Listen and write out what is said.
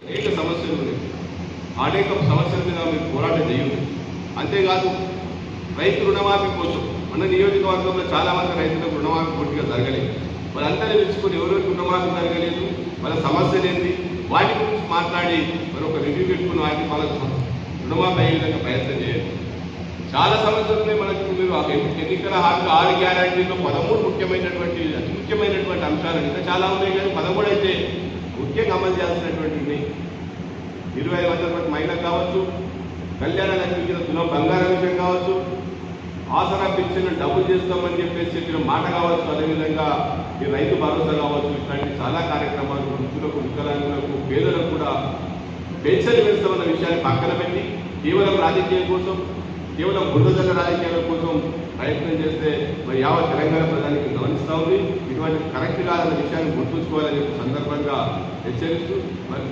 అనేక సమస్యలు ఉన్నాయి. అనేక సమస్యల మీద మీరు పోరాటం చేయండి. అంతేకాదు రైతు రుణమాఫీ కోసం మన నియోజకవర్గంలో చాలామంది రైతులకు రుణమాఫీ పూర్తిగా జరగలేదు. వాళ్ళందరినీ పిలుచుకొని ఎవరెవరికి రుణమాఫీ జరగలేదు, వాళ్ళ సమస్యలు ఏంటి, వాటి గురించి మాట్లాడి మరి ఒక రివ్యూ పెట్టుకుని వాటిని వాళ్ళకు రుణమాఫీ అయ్యే విధంగా ప్రయత్నం చేయండి. చాలా సమస్యలు మనకు మీరు ఎన్నికల హామీలు 6 గ్యారంటీలో 13 ముఖ్యమైనటువంటి అతి ముఖ్యమైనటువంటి అంశాలు ఇంకా చాలా ఉన్నాయి, కానీ 13 అయితే ముఖ్యంగా అమలు చేయాల్సినటువంటి ఉన్నాయి. 25,000 మంది మహిళలు కావచ్చు, కళ్యాణ లక్ష్మి కింద తులం బంగారం విషయం కావచ్చు, ఆసరా పింఛన్లు డబ్బులు చేస్తామని చెప్పేసి చెప్పిన మాట కావచ్చు, అదేవిధంగా ఈ రైతు భరోసా కావచ్చు, ఇట్లాంటి చాలా కార్యక్రమాలు వృద్ధులకు, వికలాంగులకు, పేదలకు కూడా పెన్షన్ వేస్తామన్న విషయాన్ని పక్కన పెట్టి కేవలం రాజకీయం కోసం, కేవలం బురదజల్ల రాజకీయాల కోసం ప్రయత్నం చేస్తే మరి యావత్ తెలంగాణ ప్రజానికి గమనిస్తూ ఉంది. ఇటువంటి కరెక్ట్ కాదన్న విషయాన్ని గుర్తుంచుకోవాలని సందర్భంగా హెచ్చరిస్తూ మరి